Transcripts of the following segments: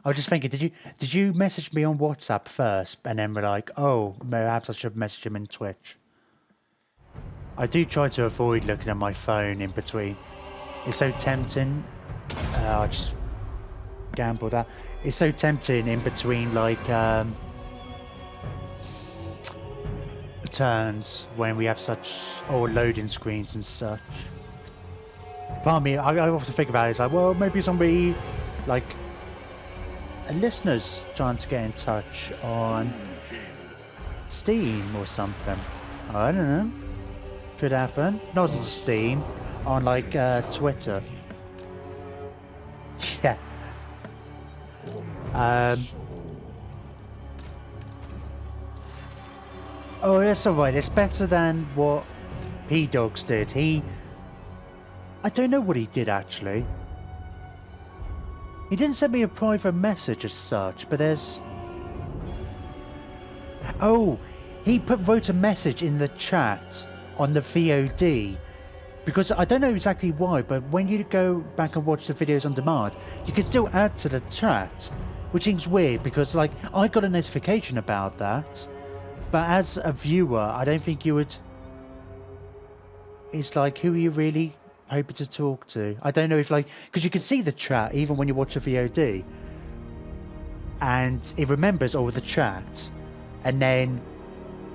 I was just thinking, did you message me on WhatsApp first, and then we're like, oh, perhaps I should message him in Twitch. I do try to avoid looking at my phone in between. It's so tempting. I just gamble that. It's so tempting in between, like, turns when we have such, or loading screens and such. Part of me, I often think about it, it's like, well, maybe somebody, like, a listener's trying to get in touch on Steam or something. I don't know. Could happen. Not on Steam, on like Twitter. Yeah. Oh, that's alright. It's better than what P-Dogs did. I don't know what he did actually. He didn't send me a private message as such, but there's... Oh, he wrote a message in the chat on the VOD. Because I don't know exactly why, but when you go back and watch the videos on demand, you can still add to the chat. Which seems weird, because like, I got a notification about that. But as a viewer, I don't think you would... It's like, who are you really hoping to talk to? I don't know if like... Because you can see the chat even when you watch a VOD. And it remembers all the chat. And then...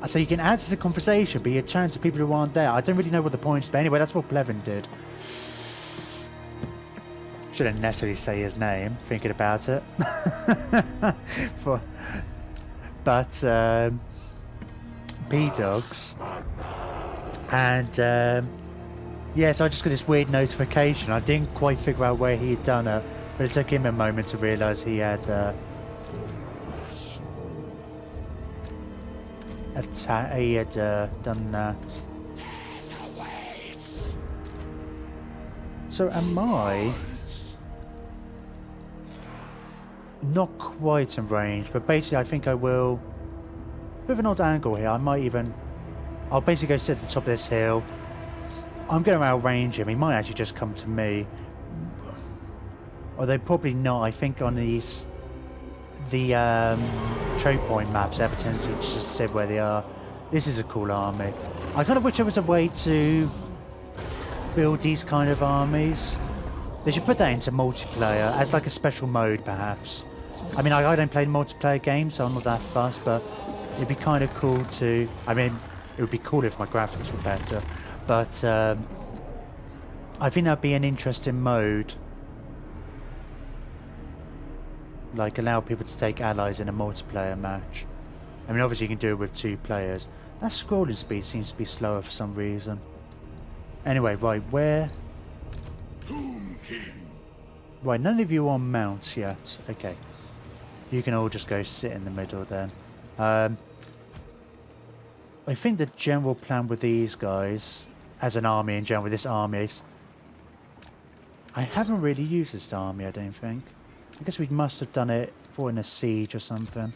So you can add to the conversation, but you're chatting to people who aren't there. I don't really know what the point is, but anyway, that's what Plevin did. Shouldn't necessarily say his name, thinking about it. But B-Dogs. And yeah, so I just got this weird notification. I didn't quite figure out where he had done it, but it took him a moment to realise he had done that. So am I not quite in range, but basically I think I will, with an odd angle here, I might even, I'll basically go sit at the top of this hill. I'm going to outrange him. He might actually just come to me, although probably not. I think on these choke point maps, they have a tendency to just sit where they are. This is a cool army. I kind of wish there was a way to build these kind of armies. They should put that into multiplayer as like a special mode, perhaps. I mean, I don't play multiplayer games, so I'm not that fussed, but it'd be kind of cool to... I mean, it would be cool if my graphics were better, but I think that'd be an interesting mode. Like, allow people to take allies in a multiplayer match. I mean, obviously you can do it with 2 players. That scrolling speed seems to be slower for some reason. Anyway, right, where... Right, none of you are on mounts yet. Okay. You can all just go sit in the middle then. I think the general plan with these guys, as an army in general, with this army is... I haven't really used this army, I don't think. I guess we must have done it for in a siege or something.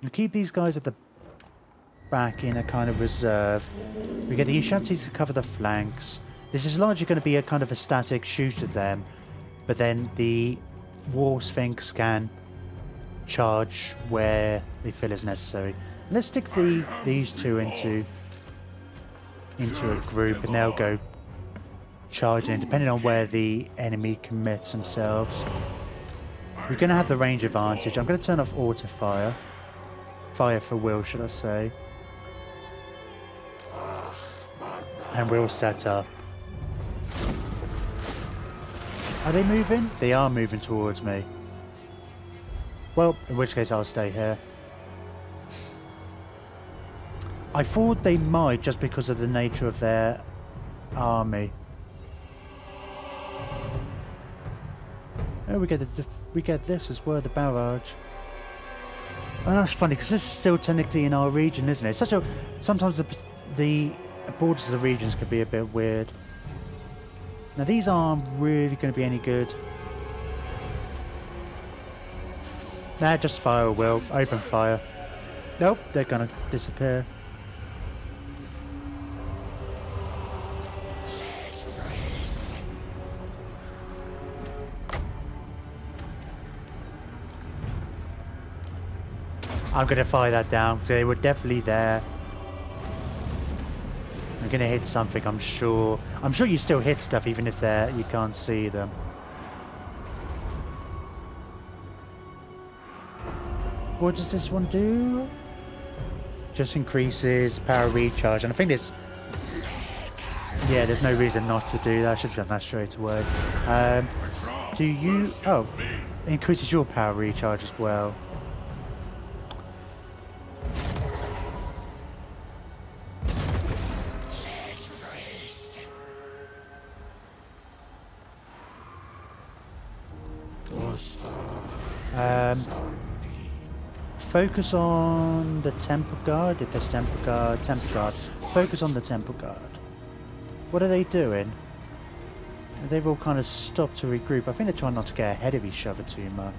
We keep these guys at the back in a kind of reserve. We get the Ushabtis to cover the flanks. This is largely going to be a kind of a static shoot at them, but then the War Sphinx can charge where they feel is necessary. Let's stick these two into a group, and they'll go charging, depending on where the enemy commits themselves. We're going to have the range advantage. I'm going to turn off auto fire. Fire for will, should I say. And we're all set up. Are they moving? They are moving towards me. Well, in which case I'll stay here. I thought they might, just because of the nature of their army. Oh, we get this as well, the barrage. Oh, that's funny because this is still technically in our region, isn't it? It's such a... Sometimes the borders of the regions can be a bit weird. Now these aren't really going to be any good. Nah, just fire a will. Open fire. Nope, they're going to disappear. I'm going to fire that down because they were definitely there. I'm going to hit something, I'm sure. I'm sure you still hit stuff even if you can't see them. What does this one do? Just increases power recharge. And I think this... Yeah, there's no reason not to do that. I should have done that straight away. Do you... Oh, it increases your power recharge as well. Focus on the Temple Guard. If there's Temple Guard. Focus on the Temple Guard. What are they doing? They've all kind of stopped to regroup. I think they're trying not to get ahead of each other too much.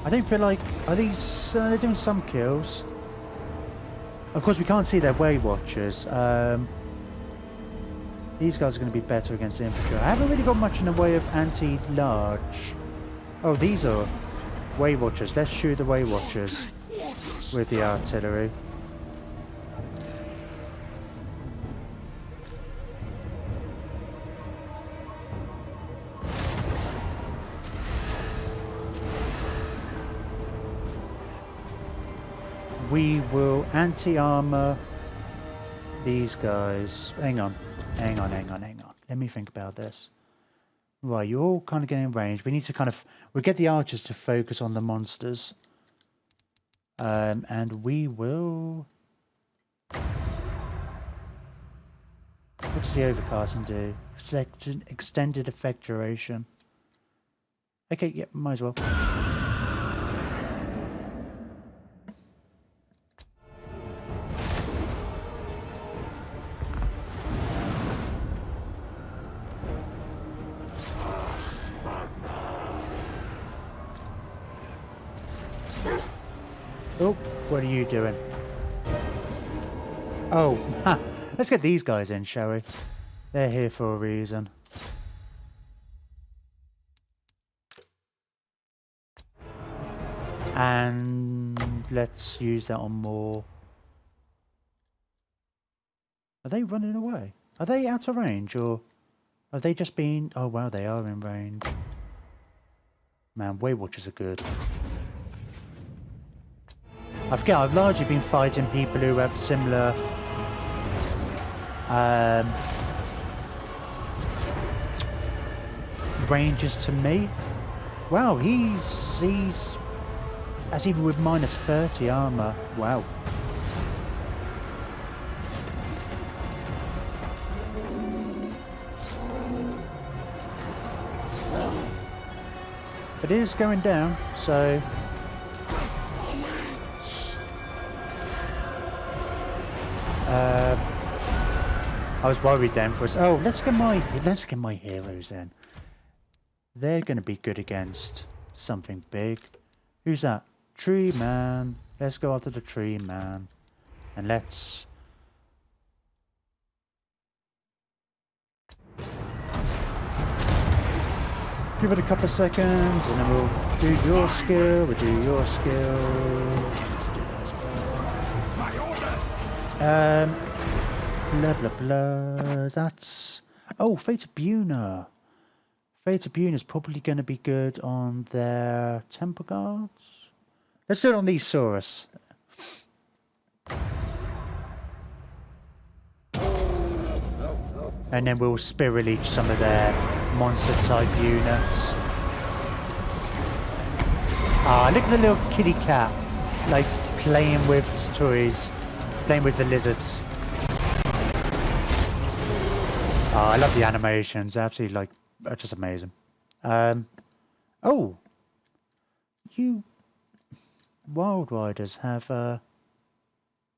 I don't feel like... Are these... they're doing some kills. Of course, we can't see their Way Watchers. These guys are going to be better against the infantry. I haven't really got much in the way of anti-large. Oh, these are Way Watchers. Let's shoot the Way Watchers with the artillery. We will anti-armor these guys. Hang on. Let me think about this. Right, you're all kind of getting in range. We need to kind of... We'll get the archers to focus on the monsters. And we will... What does the overcasting do? Extended effect duration. Okay, yeah, might as well. Oh, what are you doing? Oh, ha. Let's get these guys in, shall we? They're here for a reason. And let's use that on more. Are they running away? Are they out of range, or have they just been... Oh wow, they are in range. Man, Way Watchers are good. I forget, I've largely been fighting people who have similar ranges to me. Wow, that's even with minus 30 armor. Wow. But it is going down, so I was worried then for us. Oh, let's get my heroes in. They're going to be good against something big. Who's that? Tree Man. Let's go after the Tree Man, and let's. Give it a couple of seconds, and then we'll do your skill. We'll do your skill. Let's do that as well. Blah blah blah. That's... Oh, Fate of Buna. Fate of Buna is probably going to be good on their Temple Guards. Let's do it on these Saurus. And then we'll Spirit Leech some of their monster type units. Ah, look at the little kitty cat, like playing with its toys, playing with the lizards. Ah, I love the animations, absolutely, like, just amazing. Oh, you Wild Riders have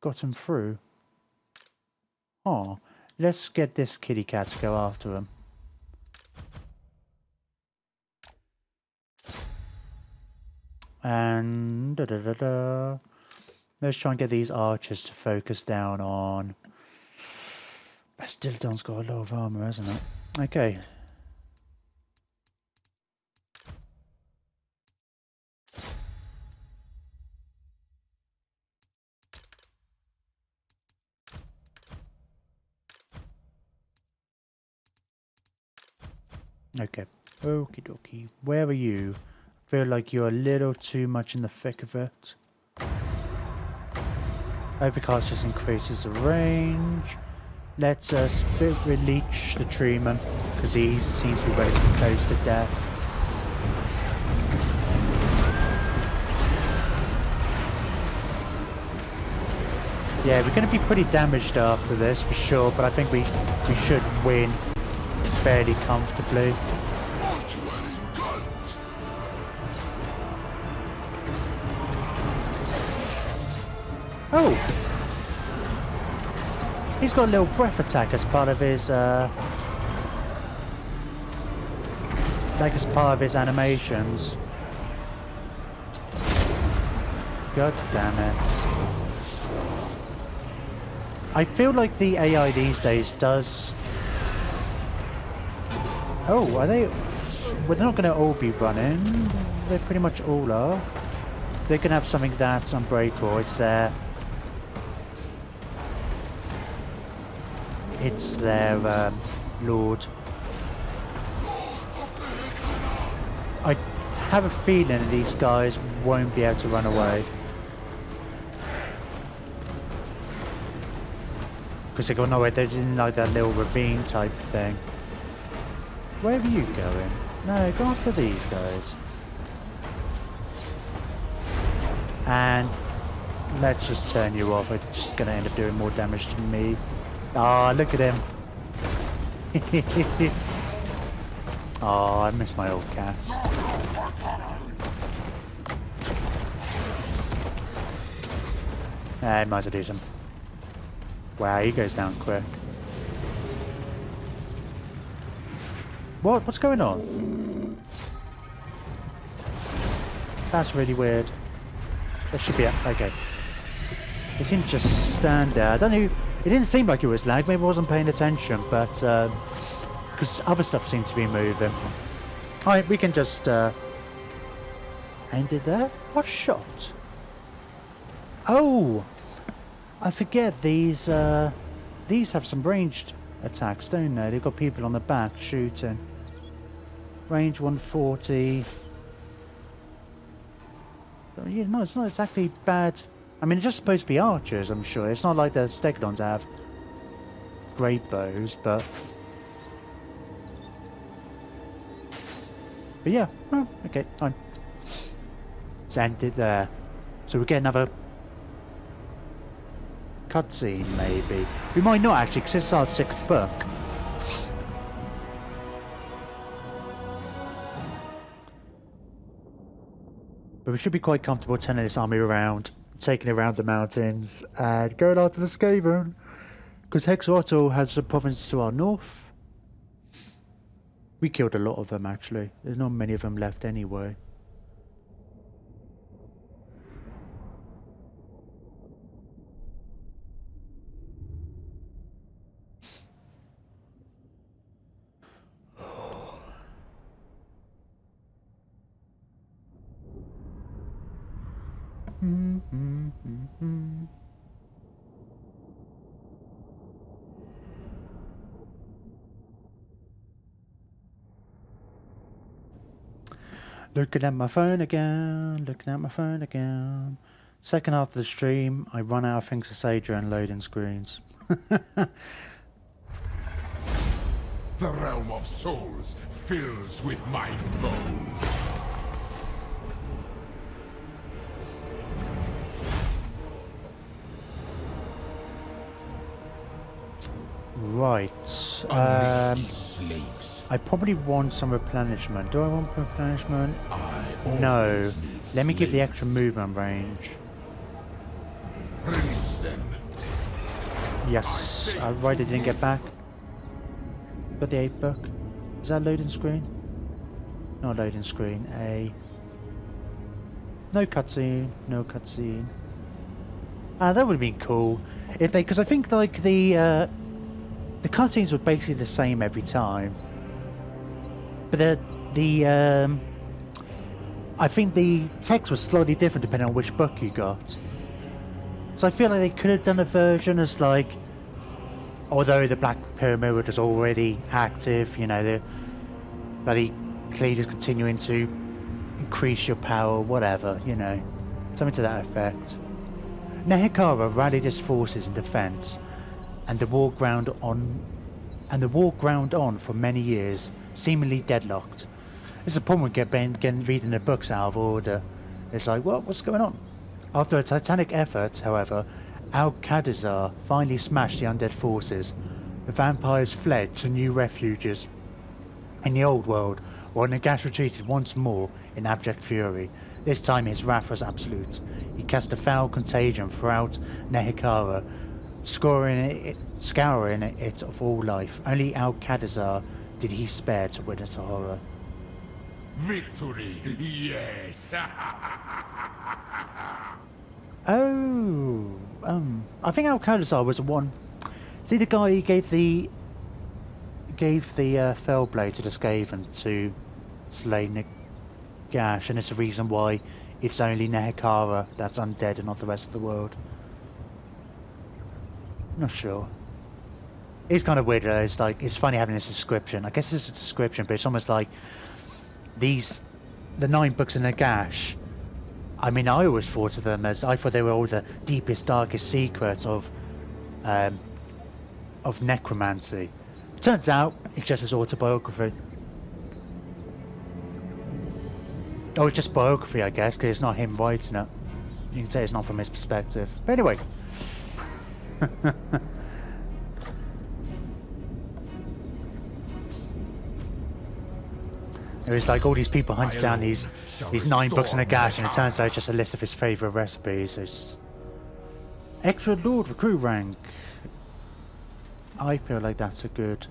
gotten through. Oh, let's get this kitty cat to go after him. And let's try and get these archers to focus down on Stilton's got a lot of armor, hasn't it? Okay. Okay. Okie dokie. Where are you? Feel like you're a little too much in the thick of it. Overcast just increases the range. Let's spit release the treeman because he seems to be relatively close to death. Yeah, we're going to be pretty damaged after this for sure, but I think we should win fairly comfortably. Oh! He's got a little breath attack as part of his animations. God damn it. I feel like the AI these days does... Oh, are they... Well, they're not going to all be running. They pretty much all are. They can have something that's unbreakable. It's their... It's their lord. I have a feeling these guys won't be able to run away. Because they got nowhere, they're in like that little ravine type thing. Where are you going? No, go after these guys. And let's just turn you off, it's just going to end up doing more damage to me. Ah, look at him. Oh, I miss my old cat. I might as well do some. Wow, he goes down quick. What's going on? That's really weird. That should be it. Okay. It seemed to just stand there. I don't know. It didn't seem like it was lag. Maybe I wasn't paying attention, but because other stuff seemed to be moving. Alright, we can just end it there. What shot? Oh, I forget these have some ranged attacks, don't they? They've got people on the back shooting. Range 140. Yeah, no, it's not exactly bad. I mean, it's just supposed to be archers, I'm sure. It's not like the Stegodons have great bows, but yeah, oh, okay, fine. Let's end it there. So we get another cutscene, maybe. We might not actually, because it's our 6th book. But we should be quite comfortable turning this army around, taking it around the mountains, and going after the Skaven. Because Hexorotl has a province to our north. We killed a lot of them, actually. There's not many of them left anyway. Looking at my phone again. Second half of the stream, I run out of things to say during loading screens. The realm of souls fills with my foes. Right. I probably want some replenishment. Do I want replenishment? No. Let me give the extra movement range. Release them. Yes. Right, I didn't get back. Got the 8 book. Is that loading screen? Not loading screen. No cutscene. No cutscene. That would have been cool if they, because I think like the the cutscenes were basically the same every time, but the I think the text was slightly different depending on which book you got. So I feel like they could have done a version as like, although the Black Pyramid was already active, you know, the bloody Khalida's continuing to increase your power, whatever, you know, something to that effect. Nehekara rallied his forces in defence, and the war ground on for many years, seemingly deadlocked. It's a problem with getting reading the books out of order. It's like, what's going on? After a titanic effort, however, Al-Qadisar finally smashed the undead forces. The vampires fled to new refuges in the old world, while Nagash retreated once more in abject fury. This time his wrath was absolute. He cast a foul contagion throughout Nehekara, scouring it of all life. Only Al-Qadisar did he spare to witness the horror. Victory, yes! Oh, I think Al-Qadisar was the one. See the guy who gave the fell blade to the Skaven to slay Nagash, and it's the reason why it's only Nehekara that's undead and not the rest of the world. Not sure. It's kind of weird though. It's like, it's funny having this description. I guess it's a description, but it's almost like the 9 books in Nagash. I mean, I always thought of them as, I thought they were all the deepest, darkest secret of necromancy. Turns out it's just his autobiography. Oh, it's just biography, I guess, because it's not him writing it. You can say it's not from his perspective. But anyway. It was like all these people hunted down these 9 books in Nagash, and it turns out it's just a list of his favourite recipes. It's extra Lord recruit rank. I feel like that's a good.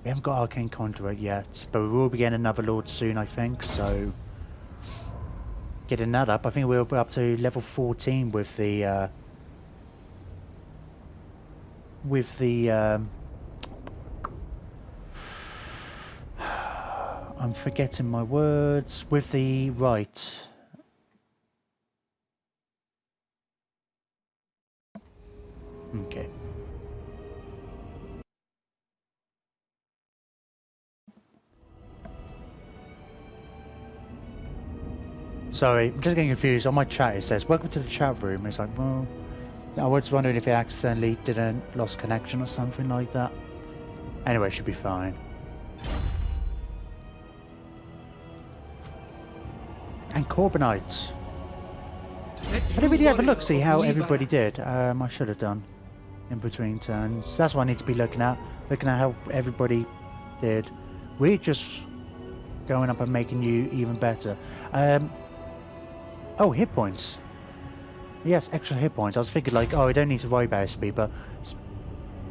We haven't got Arcane Conduit yet, but we will be getting another Lord soon, I think. So getting that up, I think we'll be up to level 14 with the. I'm forgetting my words. With the right. Okay. Sorry, I'm just getting confused. On my chat it says, welcome to the chat room. It's like, well, I was wondering if it accidentally didn't lost connection or something like that. Anyway, it should be fine. And Corbinites. I didn't really have a look, see how everybody did. I should have done in between turns. That's what I need to be looking at how everybody did. We're just going up and making you even better. Oh, hit points. Yes, extra hit points. I was thinking like, oh, I don't need to worry about his speed, but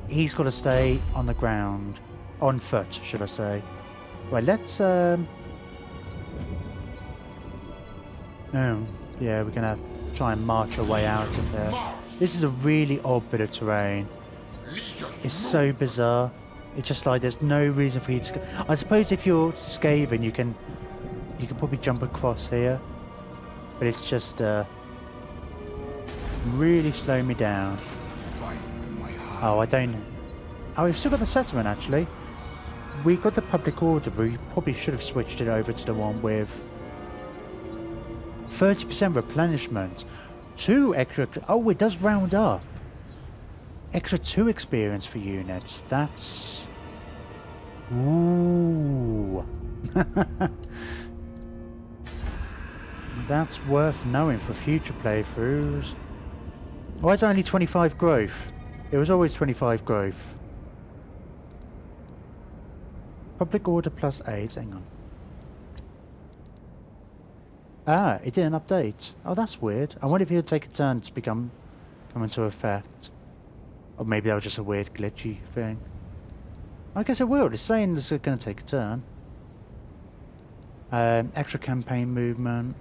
he's got to stay on the ground, on foot, should I say? Well, let's. Oh, yeah, we're gonna try and march our way out of there. This is a really odd bit of terrain. It's so bizarre. It's just like there's no reason for you to. I suppose if you're Skaven, you can probably jump across here, but it's just really slowing me down. Oh, I don't. Oh, we've still got the settlement actually. We got the public order, but we probably should have switched it over to the one with 30% replenishment, 2 extra. Oh, it does round up. Extra 2 experience for units. That's. Ooh. That's worth knowing for future playthroughs. Why is it only 25 growth? It was always 25 growth. Public order plus 8. Hang on. Ah, it didn't update. Oh, that's weird. I wonder if it would take a turn to come into effect. Or maybe that was just a weird glitchy thing. I guess it will. It's saying it's going to take a turn. Extra campaign movement.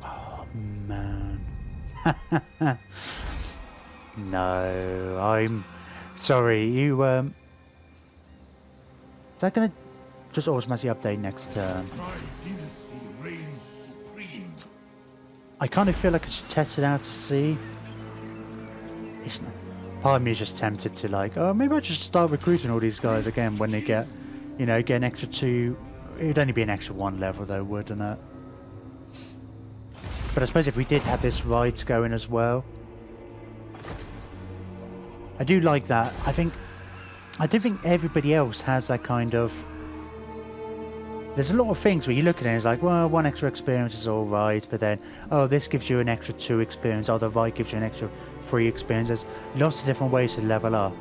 Oh, man. No, I'm sorry. You is that gonna just automatically update next turn? My dynasty reigns supreme. I kind of feel like I should test it out to see. It's not, part of me is just tempted to like, oh, maybe I should start recruiting all these guys again when they get, you know, get an extra 2. It would only be an extra 1 level though, wouldn't it? But I suppose if we did have this rides going as well, I do like that. I do think everybody else has that kind of. There's a lot of things where you look at it and it's like, well, 1 extra experience is all right, but then, oh, this gives you an extra 2 experience, oh, the right gives you an extra 3 experience. There's lots of different ways to level up.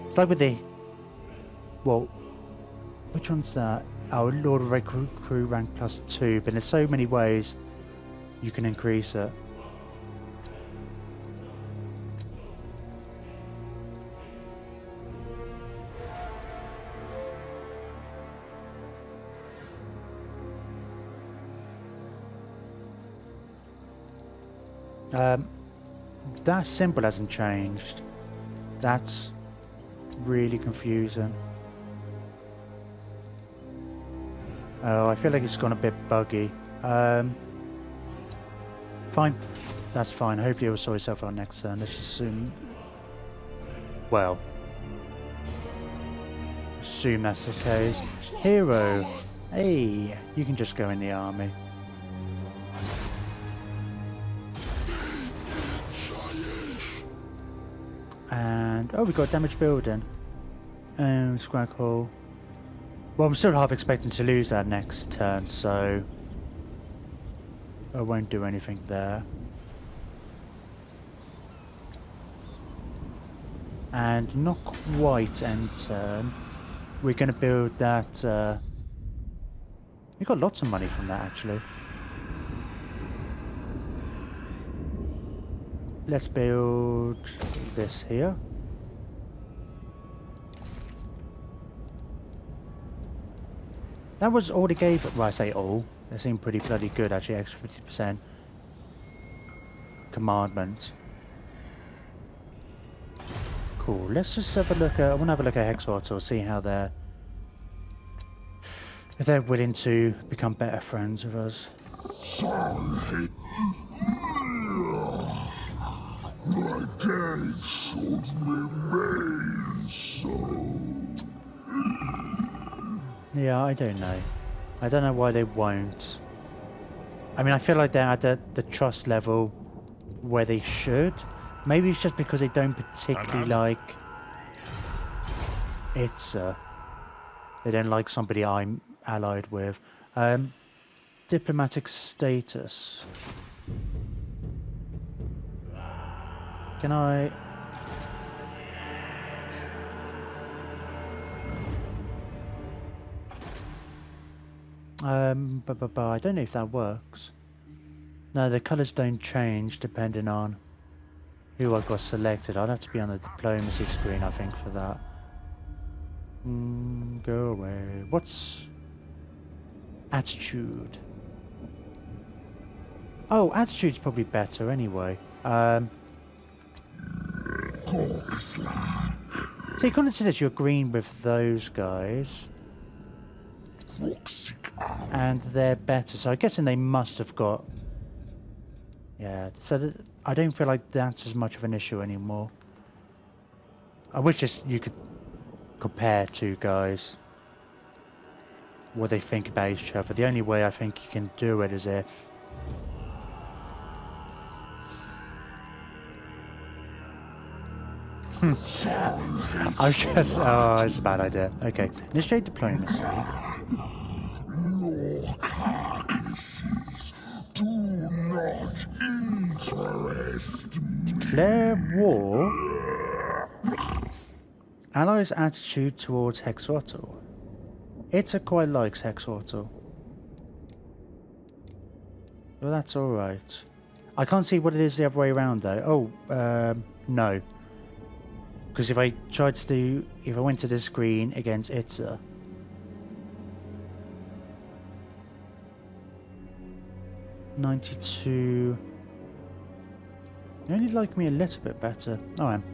It's like with the, well, which one's that? Oh, Lord of Recruit Crew rank +2, but there's so many ways you can increase it. That symbol hasn't changed. That's really confusing. Oh, I feel like it's gone a bit buggy. Fine. That's fine. Hopefully it will sort itself out next turn. Let's assume... Well... Assume that's the case. Hero! Hey! You can just go in the army. And... Oh, we got damage building. Scrag hole. Well, I'm still half expecting to lose that next turn, so... I won't do anything there. And not quite end turn. We're going to build that... we got lots of money from that, actually. Let's build this here. That was all they gave. Well, I say all. They seem pretty bloody good, actually. Extra 50% commandment. Cool. Let's just have a look at. I want to have a look at Hexwater, see how they're. If they're willing to become better friends with us. My day should remain so. Yeah, I don't know. I don't know why they won't. I mean, I feel like they're at the trust level where they should. Maybe it's just because they don't particularly like Itza. They don't like somebody I'm allied with. Diplomatic status. Can I... I don't know if that works. No, the colours don't change depending on who I got selected. I'd have to be on the diplomacy screen, I think, for that. Go away. What's... attitude? Oh, attitude's probably better anyway. So you kind of said you're green with those guys. And they're better, so I'm guessing they must have got... Yeah, so I don't feel like that's as much of an issue anymore. I wish just you could compare two guys, what they think about each other. The only way I think you can do it is if... I just... Oh, it's a bad idea. Okay, initiate diplomacy. Your carcasses do not interest me. Declare war. Allies' attitude towards Hexwater. Itza quite likes Hexwater. Well, that's alright. I can't see what it is the other way around though. Oh, no. Because if I tried to do... If I went to this screen against Itza... $92... You only like me a little bit better. Oh, I am.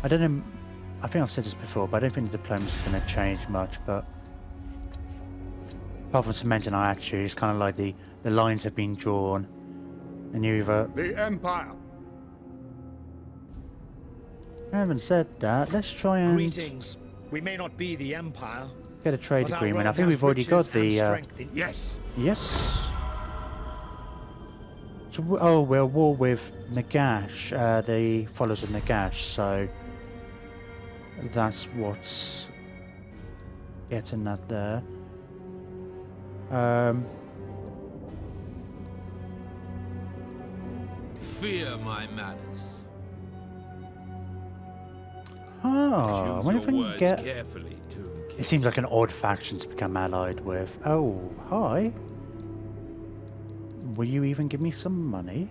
I don't know. I think I've said this before, but I don't think the diplomacy is going to change much. But apart from cementing our attitude, it's kind of like the lines have been drawn, and you either. The Empire. I haven't said that. Let's try and Greetings. We may not be the Empire, get a trade but our agreement. I world think has we've already got riches and the. strength in- Yes. Yes. So, oh, we're at war with Nagash, the followers of Nagash, so that's what's getting that there. Fear my malice. I Choose wonder your if we can words get. carefully, Tomb King. It seems like an odd faction to become allied with. Oh, hi. Will you even give me some money?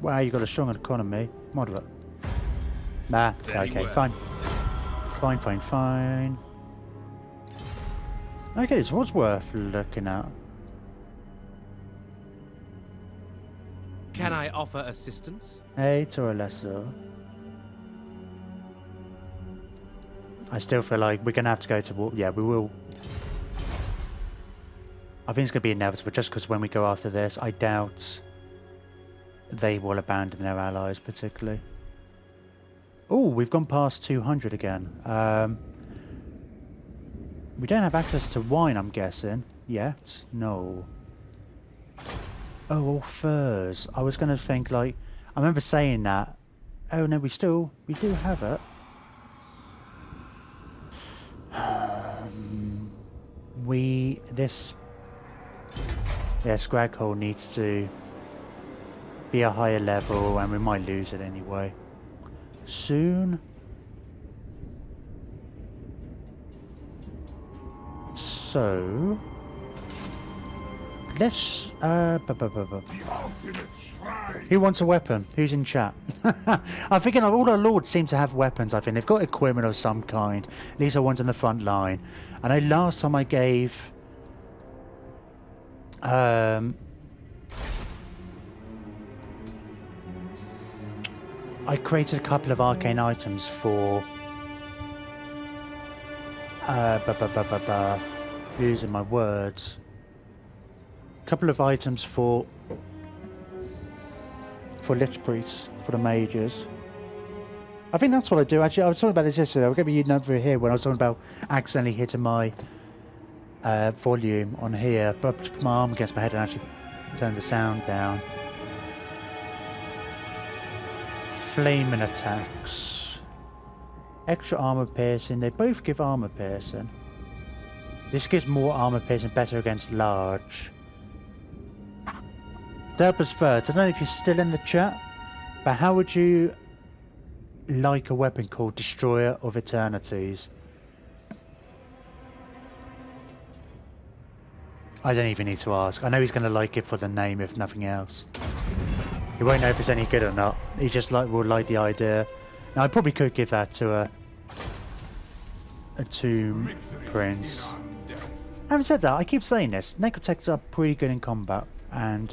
Wow, you got a strong economy. Moderate. Nah, Very okay, well. fine. Fine. Okay, so what's worth looking at? Can I offer assistance? 8 or lesser. I still feel like we're going to have to go to war. Yeah, we will. I think it's going to be inevitable just because when we go after this, I doubt they will abandon their allies particularly. Oh, we've gone past 200 again. We don't have access to wine, I'm guessing, yet. No. Oh, all furs. I was going to think like, I remember saying that. Oh no, we do have it. Scraghole needs to be a higher level and we might lose it anyway. Soon. So let's who wants a weapon? Who's in chat? I'm thinking all our lords seem to have weapons. I think they've got equipment of some kind. These are ones on the front line. I know last time I gave I created a couple of arcane items for using my words. A couple of items for Lich Priests, for the mages. I think that's what I do actually. I was talking about this yesterday. I was going to be over here when I was talking about accidentally hitting my volume on here, but I put my arm against my head and actually turned the sound down. Flaming attacks. Extra armor piercing. They both give armor piercing. This gives more armor piercing, better against large. Delpers first. I don't know if you're still in the chat, but how would you like a weapon called Destroyer of Eternities? I don't even need to ask. I know he's going to like it for the name, if nothing else. He won't know if it's any good or not. He just will like the idea. Now, I probably could give that to a Tomb Prince. Having said that, I keep saying this. Necrotechs are pretty good in combat, and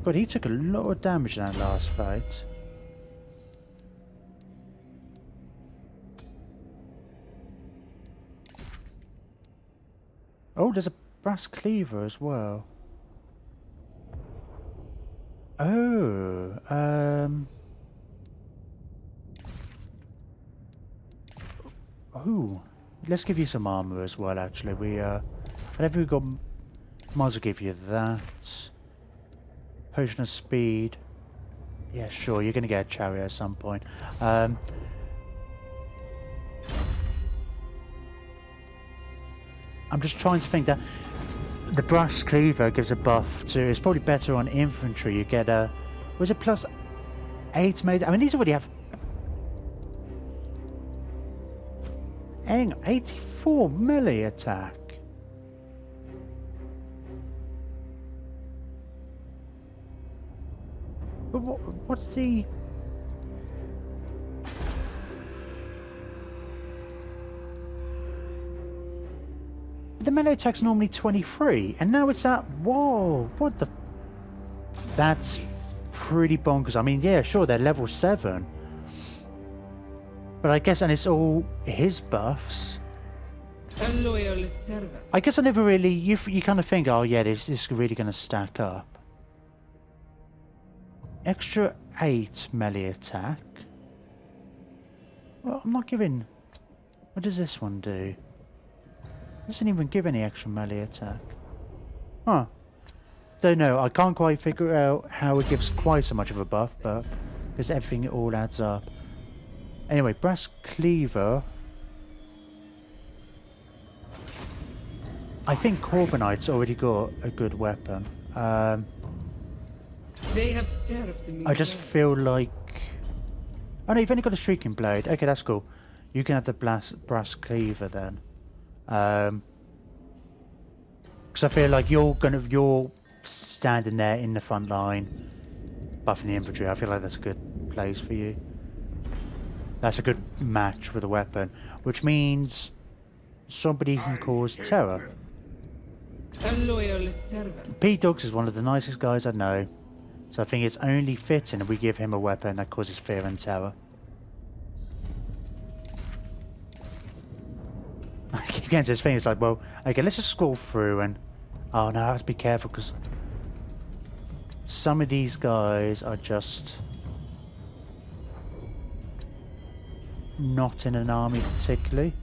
God, he took a lot of damage in that last fight. Oh, there's a brass cleaver as well. Oh, oh, let's give you some armor as well. Actually, whatever we got, might as well give you that. Potion of speed. Yeah, sure. You're gonna get a chariot at some point. I'm just trying to think that the brass cleaver gives a buff to. It's probably better on infantry. You get a. Was it plus 8 made? I mean, these already have. 84 melee attack. But what's the? the melee attack's normally 23, and now it's at... Whoa, what the... That's pretty bonkers. I mean, yeah, sure, they're level 7. But I guess, and it's all his buffs. A loyal servant. I guess I never really... You kind of think, oh yeah, this is really going to stack up. Extra 8 melee attack. Well, I'm not giving... What does this one do? Doesn't even give any extra melee attack. Huh. Don't know. I can't quite figure out how it gives quite so much of a buff, but because everything all adds up. Anyway, brass cleaver. I think Corbinite's already got a good weapon. They have served me. I just feel like... Oh no, you've only got a Shrieking Blade. Okay, that's cool. You can have the brass cleaver then. Because I feel like you're standing there in the front line, buffing the infantry. I feel like that's a good place for you. That's a good match with a weapon, which means somebody can cause terror. A loyal servant. Pete Dogs is one of the nicest guys I know, so I think it's only fitting if we give him a weapon that causes fear and terror. I keep getting to this thing, it's like, well, okay, let's just scroll through and... Oh no, I have to be careful because some of these guys are just not in an army particularly.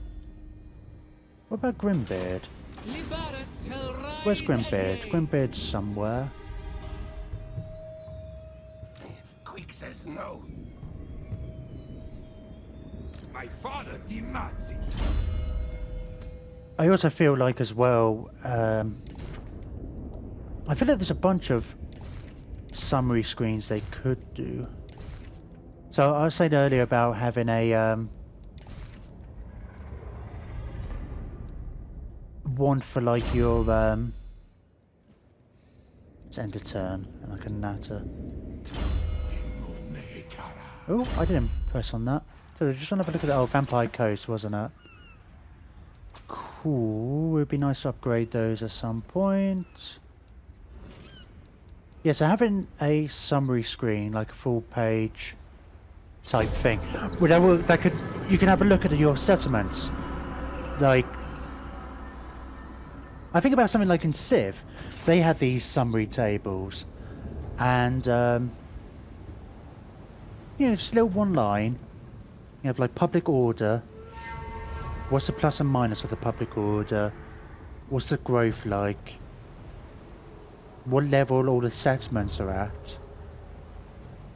What about Grimbeard? Where's Grimbeard? Grimbeard's somewhere. Quick says no. My father demands it. I also feel like as well, I feel like there's a bunch of summary screens they could do. So I was saying earlier about having a one for like your let's end a turn and like a natter. Oh, I didn't press on that. So I just want to have a look at the Vampire Coast, wasn't it? Cool. It would be nice to upgrade those at some point. Yeah, so having a summary screen, like a full page type thing, that could, you can have a look at your settlements. Like, I think about something like in Civ, they had these summary tables, and you know, just a little one line. You have like public order. What's the plus and minus of the public order? What's the growth like? What level all the settlements are at?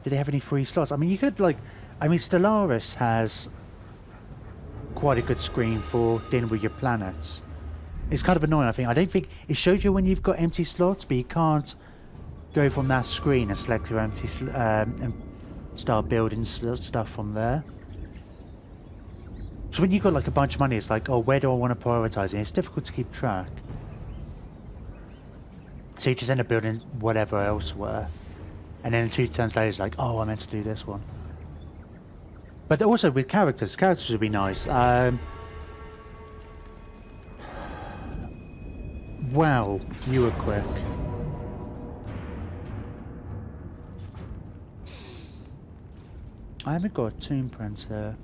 Do they have any free slots? I mean, you could like... I mean, Stellaris has quite a good screen for dealing with your planets. It's kind of annoying, I think. I don't think... It shows you when you've got empty slots, but you can't go from that screen and select your empty... and start building stuff from there. So when you've got like a bunch of money, it's like, oh, where do I want to prioritise it? It's difficult to keep track. So you just end up building whatever elsewhere. And then 2 turns later, it's like, oh, I meant to do this one. But also with characters would be nice. Wow, you were quick. I haven't got a tomb print here.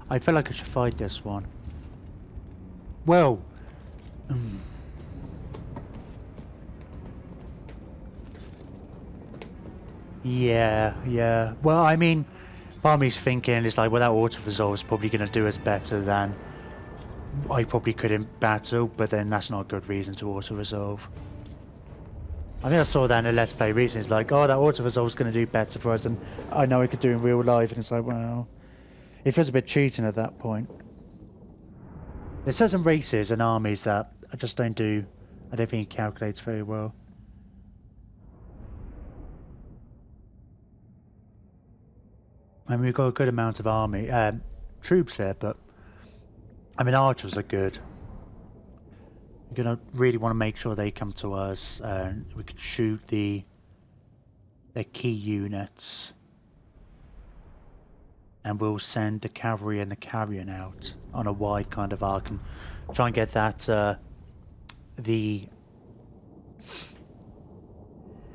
I feel like I should fight this one. Well... Yeah. Well, I mean, part of me's thinking it's like, well, that auto-resolve is probably going to do us better than I probably could in battle, but then that's not a good reason to auto-resolve. I think I saw that in a Let's Play recently. It's like, oh, that auto-resolve is going to do better for us than I know I could do in real life, and it's like, well... It feels a bit cheating at that point. There's certain races and armies that I just don't do. I don't think it calculates very well. I mean, we've got a good amount of army troops here, but I mean, archers are good. We're gonna really want to make sure they come to us, and we could shoot their key units. And we'll send the cavalry and the carrion out on a wide kind of arc and try and get that the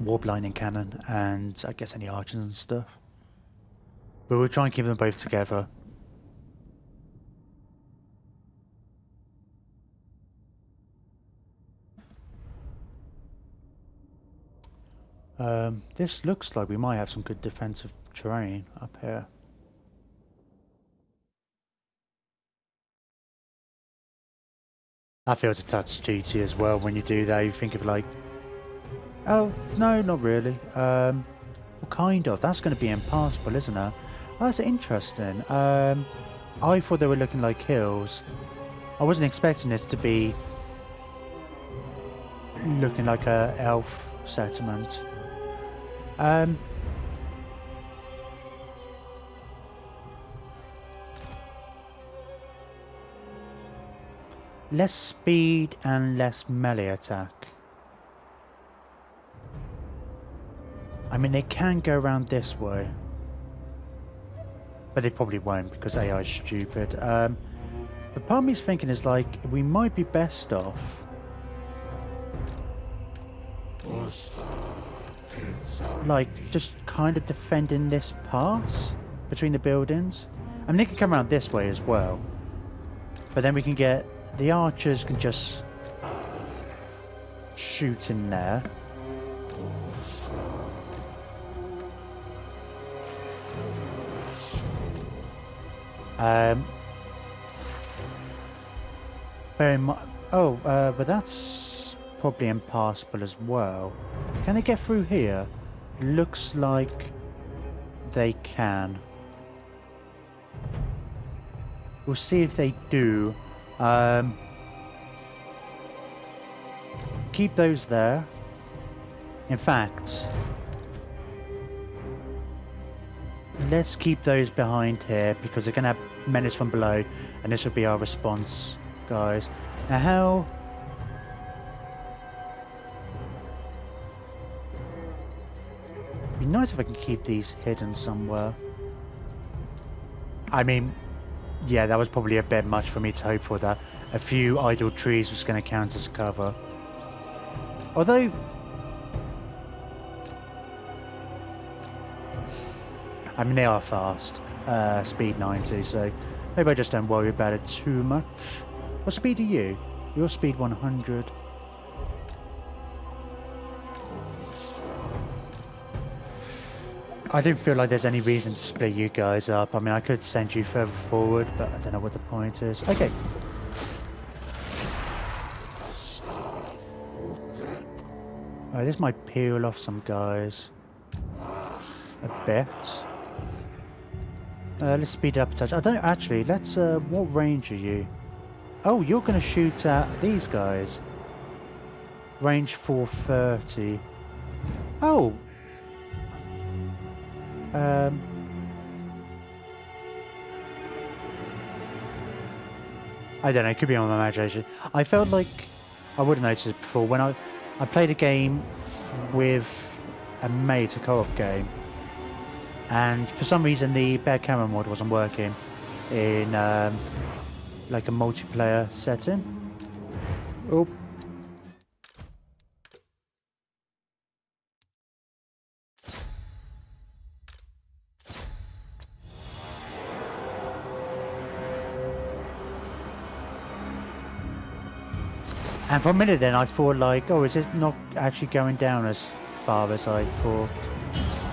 warp lightning cannon and I guess any archers and stuff. But we'll try and keep them both together. This looks like we might have some good defensive terrain up here. That feels a touch cheaty as well when you do that. You think of like, oh, no, not really. Well, kind of. That's going to be impassable, isn't it? Oh, that's interesting. I thought they were looking like hills. I wasn't expecting this to be looking like a elf settlement. Less speed and less melee attack. I mean, they can go around this way. But they probably won't because AI is stupid. But part of me's thinking is like, we might be best off like just kind of defending this pass between the buildings. I mean, they can come around this way as well. But then we can get... the archers can just shoot in there. Bear in mind, but that's probably impassable as well. Can they get through here? Looks like they can. We'll see if they do. Keep those there. In fact, let's keep those behind here because they're going to have menace from below, and this will be our response, guys. Now, how? It'd be nice if I can keep these hidden somewhere. I mean, yeah, that was probably a bit much for me to hope for that. A few idle trees was going to count as cover. Although... I mean, they are fast. Speed 90, so maybe I just don't worry about it too much. What speed are you? Your speed 100. I don't feel like there's any reason to split you guys up. I mean, I could send you further forward, but I don't know what the point is. Okay. Alright, this might peel off some guys. A bit. Let's speed it up a touch. I don't actually, let's, what range are you? Oh, you're going to shoot at these guys. Range 430. Oh! I don't know, it could be on my imagination. I felt like I would have noticed it before when I played a game with a mate, a co-op game, and for some reason the bear camera mod wasn't working in like a multiplayer setting. Oh. And for a minute then I thought like, oh, is it not actually going down as far as I thought?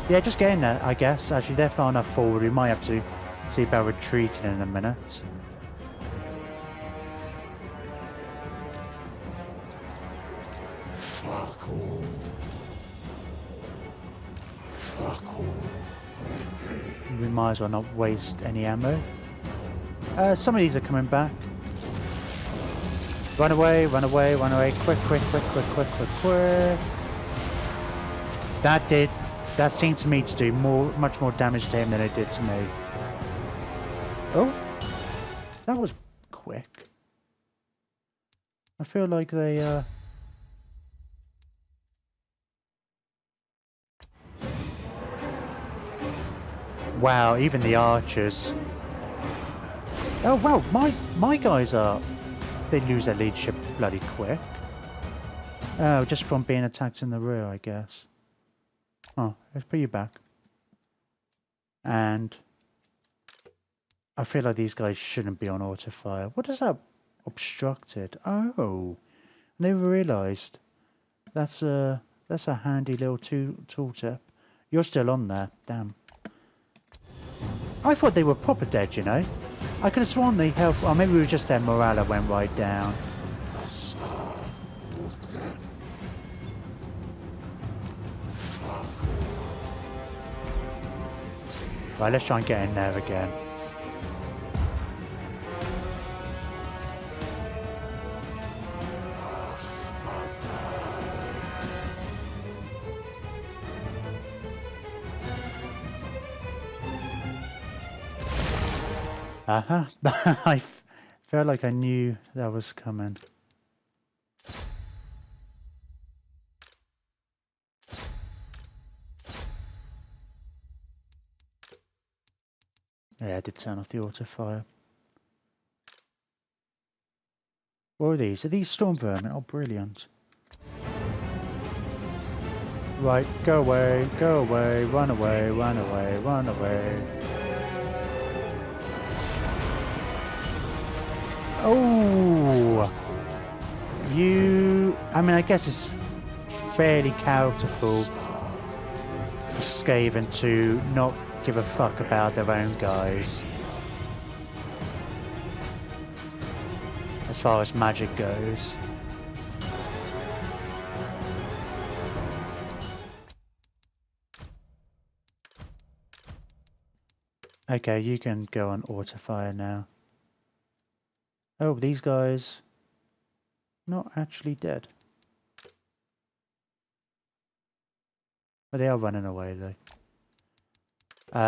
Yeah, just getting there, I guess. Actually, they're far enough forward. We might have to see about retreating in a minute. We might as well not waste any ammo. Some of these are coming back. Run away, run away, run away. Quick, quick, quick, quick, quick, quick, quick. That seemed to me to do much more damage to him than it did to me. Oh, that was quick. I feel like they, wow, even the archers. Oh wow, my guys are... They lose their leadership bloody quick. Oh, just from being attacked in the rear, I guess. Oh, let's put you back. And I feel like these guys shouldn't be on auto fire. What is that? Obstructed. Oh, I never realised. That's a handy little tooltip. You're still on there. Damn. I thought they were proper dead, you know. I could have sworn the health. Or maybe it was just their morale went right down. Right, let's try and get in there again. I felt like I knew that was coming. Yeah, I did turn off the auto fire. What are these? Are these storm vermin? Oh, brilliant. Right, go away, run away, run away, run away. Oh! I mean, I guess it's fairly characterful for Skaven to not give a fuck about their own guys. As far as magic goes. Okay, you can go on auto fire now. Oh, these guys not actually dead. But they are running away though.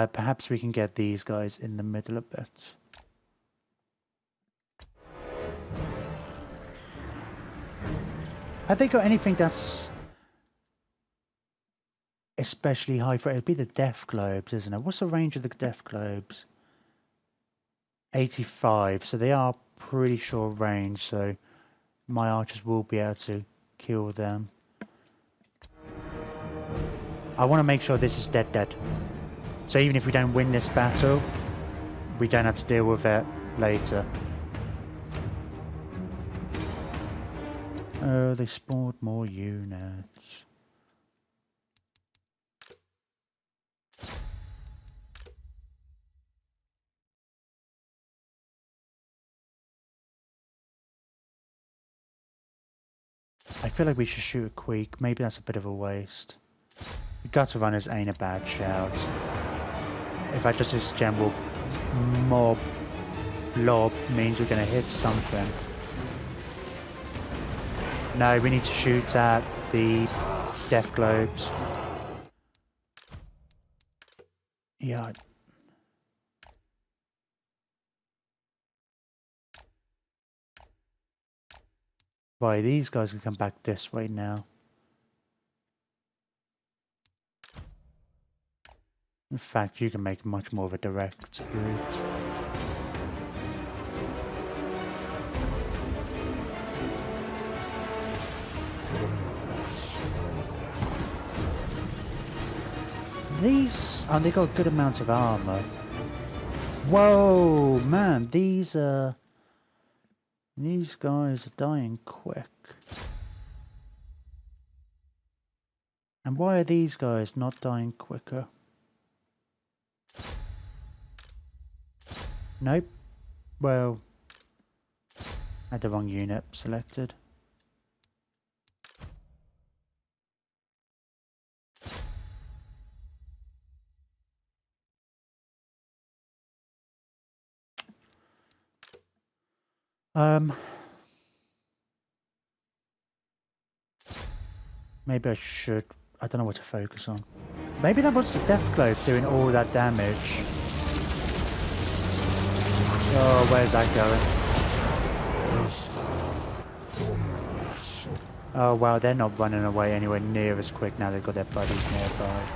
Perhaps we can get these guys in the middle a bit. Have they got anything that's especially high for it? It'd be the death globes, isn't it? What's the range of the death globes? 85, so they are pretty short range, so my archers will be able to kill them. I want to make sure this is dead. So even if we don't win this battle, we don't have to deal with it later. Oh, they spawned more units. I feel like we should shoot a Queek. Maybe that's a bit of a waste. Gutter runners ain't a bad shout. If I just this general mob lob means we're going to hit something. No, we need to shoot at the death globes. Yeah. Right, these guys can come back this way now. In fact, you can make much more of a direct route. These, oh, they got a good amount of armor. Whoa, man, these guys are dying quick. And why are these guys not dying quicker? Nope. Well, I had the wrong unit selected. Maybe I should. I don't know what to focus on. Maybe that was the death globe doing all that damage. Oh, where's that going? Oh wow, they're not running away anywhere near as quick now they've got their buddies nearby.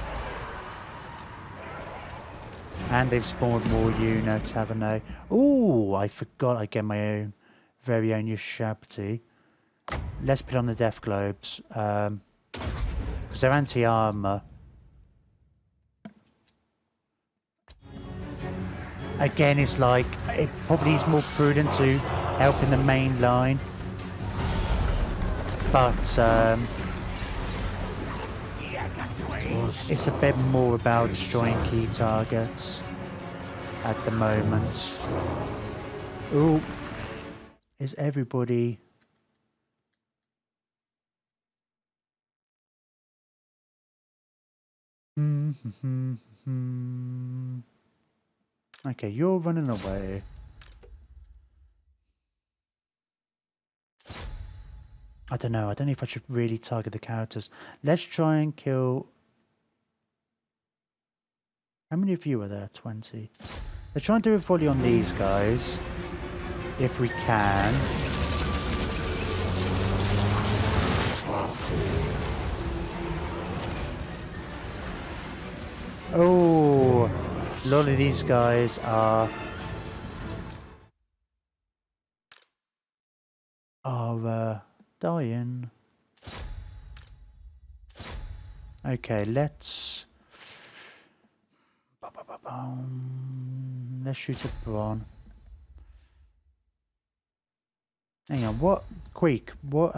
And they've spawned more units, haven't they? Ooh, I forgot I get my own very own Ushabti. let's put on the death globes. Because they're anti-armor. Again, it's like, it probably is more prudent to help in the main line. But, it's a bit more about destroying key targets at the moment. Ooh. Is everybody... Okay, you're running away. I don't know. I don't know if I should really target the characters. Let's try and kill... How many of you are there? 20. Let's try and do a volley on these guys. If we can. Oh, a lot of these guys are dying. Okay, let's shoot at Braun. Hang on, what Queek? What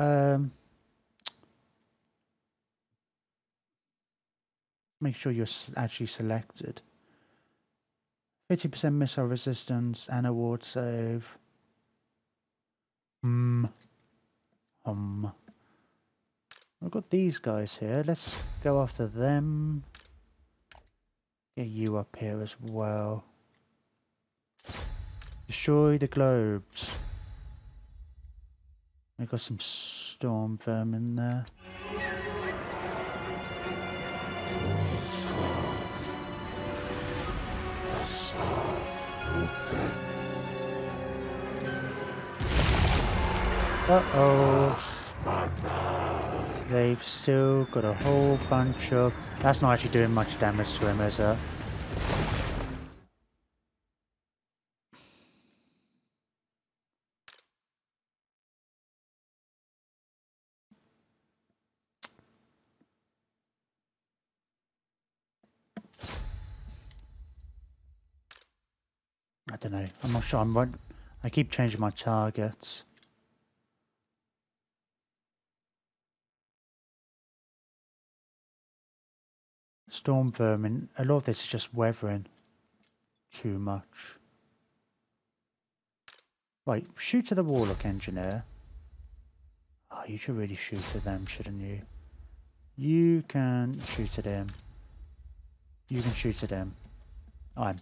make sure you're actually selected. 50% missile resistance and a ward save. I've got these guys here. Let's go after them. Get you up here as well. Destroy the globes. We've got some storm vermin there. Uh-oh. They've still got a whole bunch of... That's not actually doing much damage to him, is it? I don't know. I'm not sure. I keep changing my targets. Storm vermin. A lot of this is just weathering too much. Right, shoot at the warlock engineer. Oh, you should really shoot at them, shouldn't you? You can shoot at him. You can shoot at him. I'm.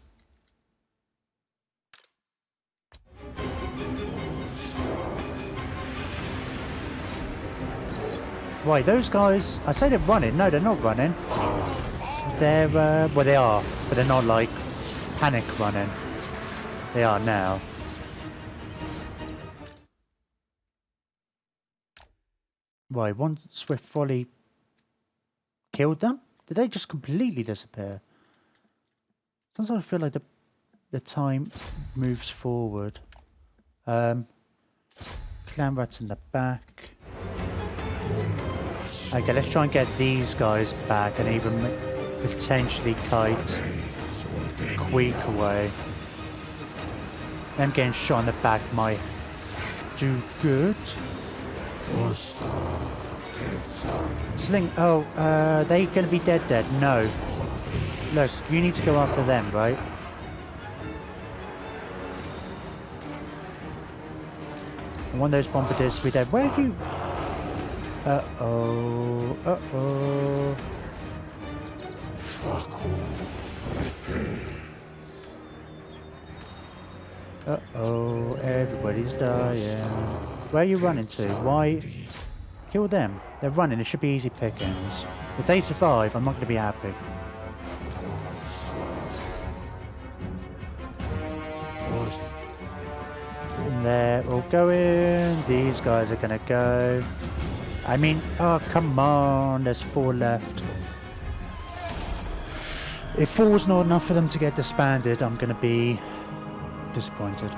Right, those guys, I say they're running. No, they're not running. They're, well they are, but they're not like panic running. They are now. Right, one swift volley killed them? Did they just completely disappear? Sometimes I feel like the time moves forward. Clan rats in the back. Okay, let's try and get these guys back and even potentially kite Queek away. Them getting shot in the back might do good. Sling, oh, they gonna be dead? No. Look, you need to go after them, right? I want those bombardiers to be dead. Where are you? Uh-oh. Uh-oh. Uh-oh. Everybody's dying. Where are you running to? Why? Kill them. They're running. It should be easy pickings. If they survive, I'm not going to be happy. And they're all going. These guys are going to go. I mean, oh, come on. There's 4 left. If 4's not enough for them to get disbanded, I'm going to be disappointed.